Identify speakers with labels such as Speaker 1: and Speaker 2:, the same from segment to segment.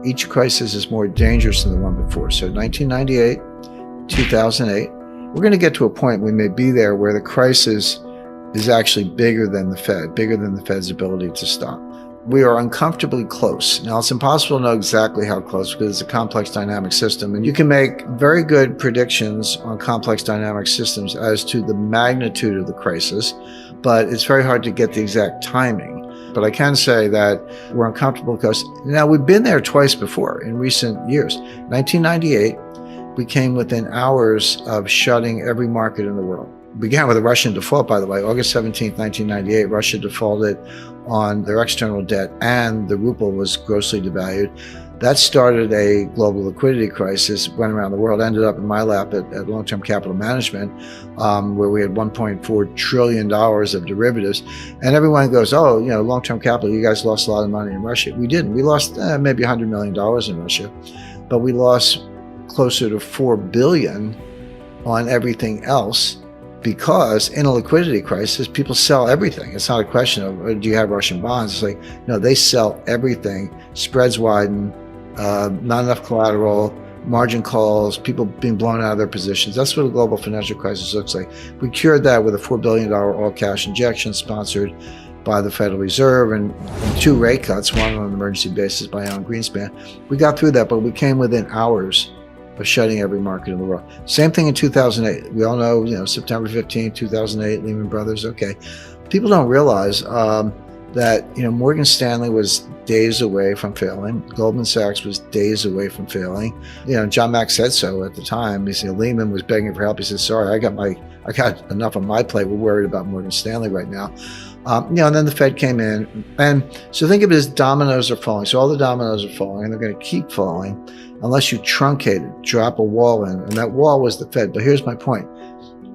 Speaker 1: Each crisis is more dangerous than the one before. So 1998, 2008, we're going to get to a point we may be there where the crisis is actually bigger than the Fed, bigger than the Fed's ability to stop. We are uncomfortably close. Now, it's impossible to know exactly how close because it's a complex dynamic system, and you can make very good predictions on complex dynamic systems as to the magnitude of the crisis, but it's very hard to get the exact timing. But I can say that we're uncomfortable because now we've been there twice before in recent years. 1998, we came within hours of shutting every market in the world. It began with a Russian default, by the way. August 17th, 1998, Russia defaulted on their external debt and the ruble was grossly devalued. That started a global liquidity crisis, went around the world, ended up in my lap at Long-Term Capital Management, where we had $1.4 trillion of derivatives. And everyone goes, oh, you know, Long-Term Capital, you guys lost a lot of money in Russia. We didn't. We lost maybe $100 million in Russia, but we lost closer to $4 billion on everything else because in a liquidity crisis, people sell everything. It's not a question of, do you have Russian bonds? It's like, no, they sell everything. Spreads widen. Not enough collateral, margin calls, people being blown out of their positions. That's what a global financial crisis looks like. We cured that with a $4 billion all-cash injection sponsored by the Federal Reserve and 2 rate cuts, one on an emergency basis by Alan Greenspan. We got through that, but we came within hours of shutting every market in the world. Same thing in 2008. We all know, you know, September 15, 2008, Lehman Brothers. Okay. People don't realize that, you know, Morgan Stanley was days away from failing. Goldman Sachs was days away from failing. You know, John Mack said so at the time. He said, Lehman was begging for help. He said, sorry, I got enough on my plate. We're worried about Morgan Stanley right now. You know, and then the Fed came in. And so think of it as dominoes are falling. So all the dominoes are falling and they're going to keep falling unless you truncate it, drop a wall in. And that wall was the Fed. But here's my point.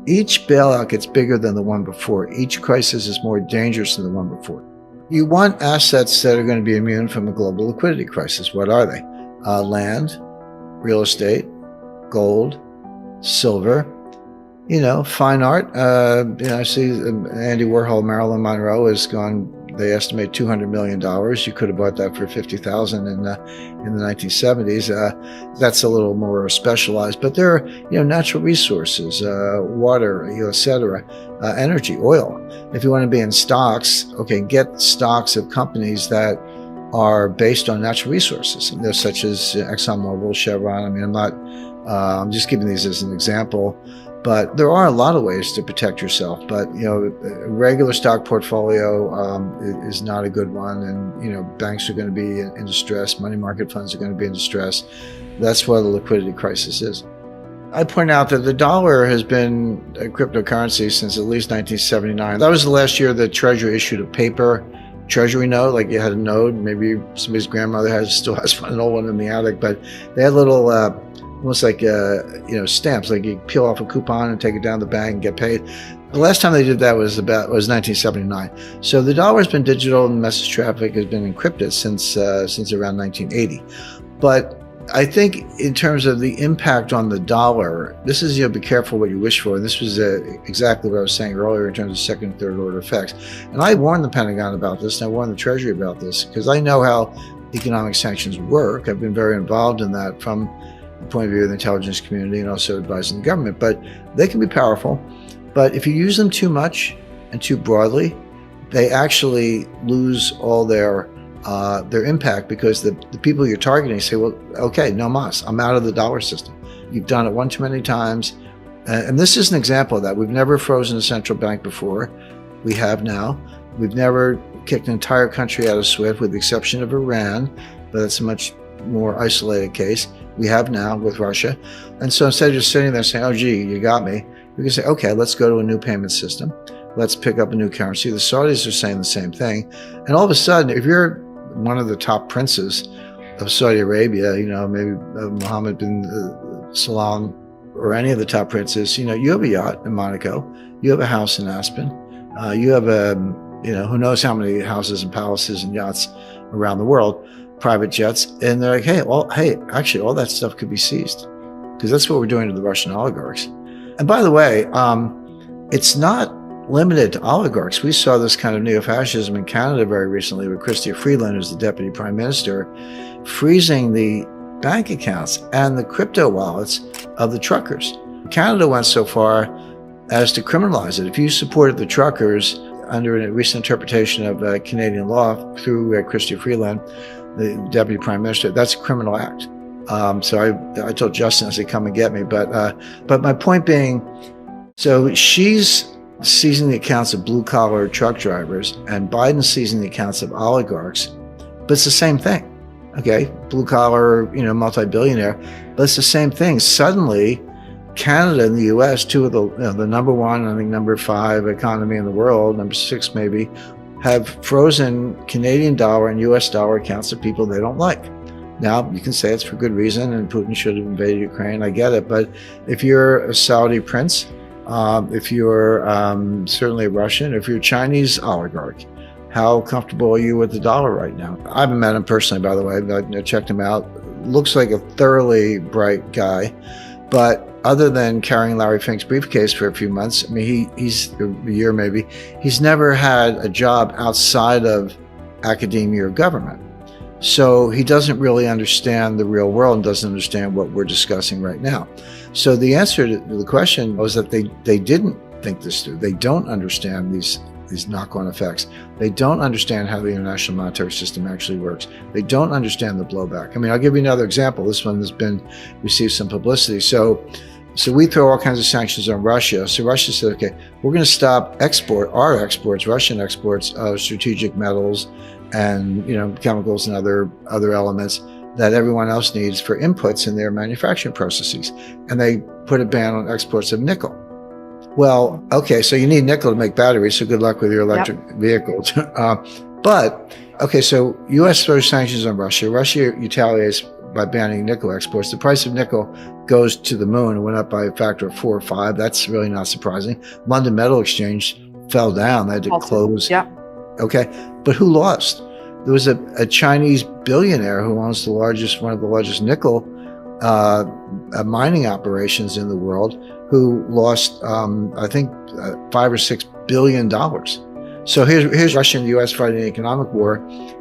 Speaker 1: Each bailout gets bigger than the one before. Each crisis is more dangerous than the one before. You want assets that are going to be immune from a global liquidity crisis. What are they? Land, real estate, gold, silver, you know, fine art. You know, I see Andy Warhol, Marilyn Monroe has gone, they estimate $200 million. You could have bought that for $50,000 in the 1970s. That's a little more specialized, but there are, you know, natural resources, water, you know, et cetera, energy, oil. If you want to be in stocks, okay, get stocks of companies that are based on natural resources. They're such as ExxonMobil, Chevron. I mean, I'm just giving these as an example. But there are a lot of ways to protect yourself. But, you know, a regular stock portfolio is not a good one. And, you know, banks are going to be in distress. Money market funds are going to be in distress. That's what the liquidity crisis is. I point out that the dollar has been a cryptocurrency since at least 1979. That was the last year the Treasury issued a paper Treasury note, like you had a note. Maybe somebody's grandmother still has an old one in the attic, but they had little almost like you know, stamps, like you peel off a coupon and take it down to the bank and get paid. The last time they did that was 1979. So the dollar's been digital and message traffic has been encrypted since around 1980. But I think in terms of the impact on the dollar, this is, you know, be careful what you wish for. And this was exactly what I was saying earlier in terms of second and third order effects. And I warned the Pentagon about this and I warned the Treasury about this because I know how economic sanctions work. I've been very involved in that from the point of view of the intelligence community and also advising the government, but they can be powerful. But if you use them too much and too broadly, they actually lose all their impact because the people you're targeting say, well, okay, no mas, I'm out of the dollar system. You've done it one too many times. And this is an example of that. We've never frozen a central bank before. We have now. We've never kicked an entire country out of SWIFT with the exception of Iran, but that's a much more isolated case. We have now with Russia. And so instead of just sitting there saying, oh, gee, you got me, we can say, okay, let's go to a new payment system. Let's pick up a new currency. The Saudis are saying the same thing. And all of a sudden, if you're one of the top princes of Saudi Arabia, you know, maybe Mohammed bin Salman or any of the top princes, you know, you have a yacht in Monaco, you have a house in Aspen, you have you know, who knows how many houses and palaces and yachts around the world, private jets. And they're like, hey, actually all that stuff could be seized because that's what we're doing to the Russian oligarchs. And by the way, it's not limited to oligarchs. We saw this kind of neo-fascism in Canada very recently with Chrystia Freeland, who's the deputy prime minister, freezing the bank accounts and the crypto wallets of the truckers. Canada went so far as to criminalize it. If you supported the truckers under a recent interpretation of Canadian law through Chrystia Freeland, the deputy prime minister, that's a criminal act. So I told Justin, I said, come and get me. But my point being, so she's seizing the accounts of blue collar truck drivers and Biden's seizing the accounts of oligarchs, but it's the same thing. Okay, blue collar, multi-billionaire, but it's the same thing. Suddenly, Canada and the U.S., two of the number one, I think number 5 economy in the world, number 6 maybe, have frozen Canadian dollar and U.S. dollar accounts of people they don't like. Now, you can say it's for good reason, and Putin should have invaded Ukraine. I get it, but if you're a Saudi prince, if you're certainly a Russian, if you're a Chinese oligarch, how comfortable are you with the dollar right now? I haven't met him personally, by the way. I checked him out. Looks like a thoroughly bright guy, but other than carrying Larry Fink's briefcase for a few months, I mean, he's a year maybe, he's never had a job outside of academia or government. So he doesn't really understand the real world and doesn't understand what we're discussing right now. So the answer to the question was that they didn't think this through. They don't understand these knock-on effects. They don't understand how the international monetary system actually works. They don't understand the blowback. I mean, I'll give you another example. This one has received some publicity. So we throw all kinds of sanctions on Russia. So Russia said, okay, we're going to stop our exports, Russian exports of strategic metals and chemicals and other elements that everyone else needs for inputs in their manufacturing processes. And they put a ban on exports of nickel. Well, okay, so you need nickel to make batteries, so good luck with your electric vehicles. But, okay, so U.S. throws sanctions on Russia. Russia retaliates by banning nickel exports. The price of nickel goes to the moon. It went up by a factor of 4 or 5. That's really not surprising. London Metal Exchange fell down. They had to close. Yeah. Okay, but who lost? There was a Chinese billionaire who owns one of the largest nickel mining operations in the world, who lost, I think, $5 or $6 billion. So here's Russia and the U.S. fighting an economic war,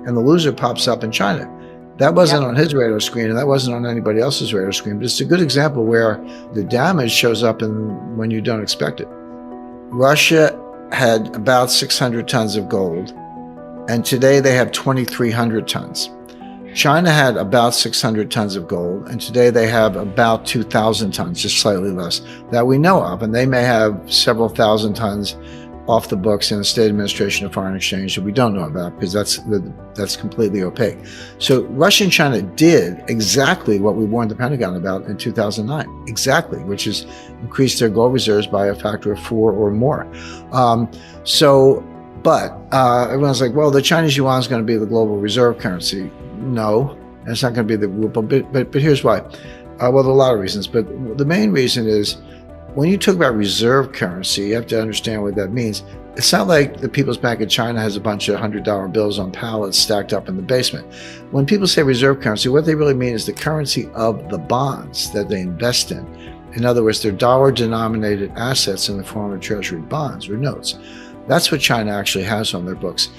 Speaker 1: and the loser pops up in China. That wasn't on his radar screen, and that wasn't on anybody else's radar screen. But it's a good example where the damage shows up when you don't expect it. Russia had about 600 tons of gold, and today they have 2,300 tons. China had about 600 tons of gold, and today they have about 2,000 tons, just slightly less, that we know of. And they may have several thousand tons off the books in the State Administration of Foreign Exchange that we don't know about, because that's completely opaque. So Russia and China did exactly what we warned the Pentagon about in 2009, exactly, which is increase their gold reserves by a factor of 4 or more. But everyone's like, well, the Chinese yuan is going to be the global reserve currency. No, it's not going to be the ruble, but here's why. Well, there are a lot of reasons, but the main reason is when you talk about reserve currency, you have to understand what that means. It's not like the People's Bank of China has a bunch of $100 bills on pallets stacked up in the basement. When people say reserve currency, what they really mean is the currency of the bonds that they invest in. In other words, they're dollar-denominated assets in the form of treasury bonds or notes. That's what China actually has on their books,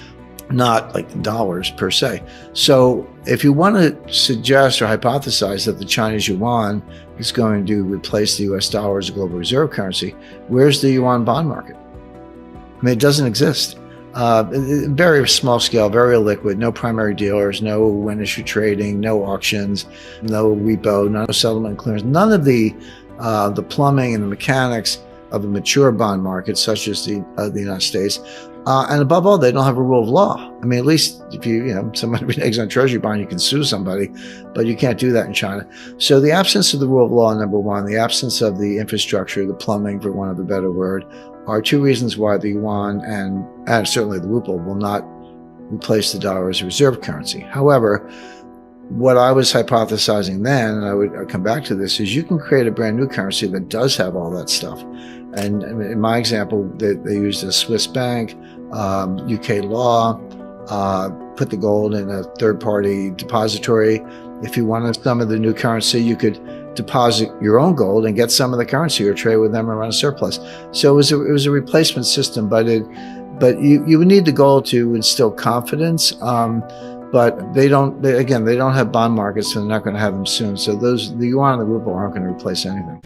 Speaker 1: not like dollars per se. So if you want to suggest or hypothesize that the Chinese yuan is going to replace the US dollar as a global reserve currency, where's the yuan bond market? I mean, it doesn't exist. Very small scale, very illiquid, no primary dealers, no when issue trading, no auctions, no repo, no settlement clearance, none of the plumbing and the mechanics of a mature bond market such as the United States. And above all, they don't have a rule of law. I mean, at least if somebody reneges on a treasury bond, you can sue somebody, but you can't do that in China. So the absence of the rule of law, number one, the absence of the infrastructure, the plumbing, for want of a better word, are two reasons why the yuan and certainly the ruble will not replace the dollar as a reserve currency. However, what I was hypothesizing then, and I would come back to this, is you can create a brand new currency that does have all that stuff. And in my example, they used a Swiss bank, UK law, put the gold in a third-party depository. If you wanted some of the new currency, you could deposit your own gold and get some of the currency, or trade with them and run a surplus. So it was a replacement system, but you would need the gold to instill confidence. But they don't have bond markets, so they're not going to have them soon. So the yuan and the ruble aren't going to replace anything.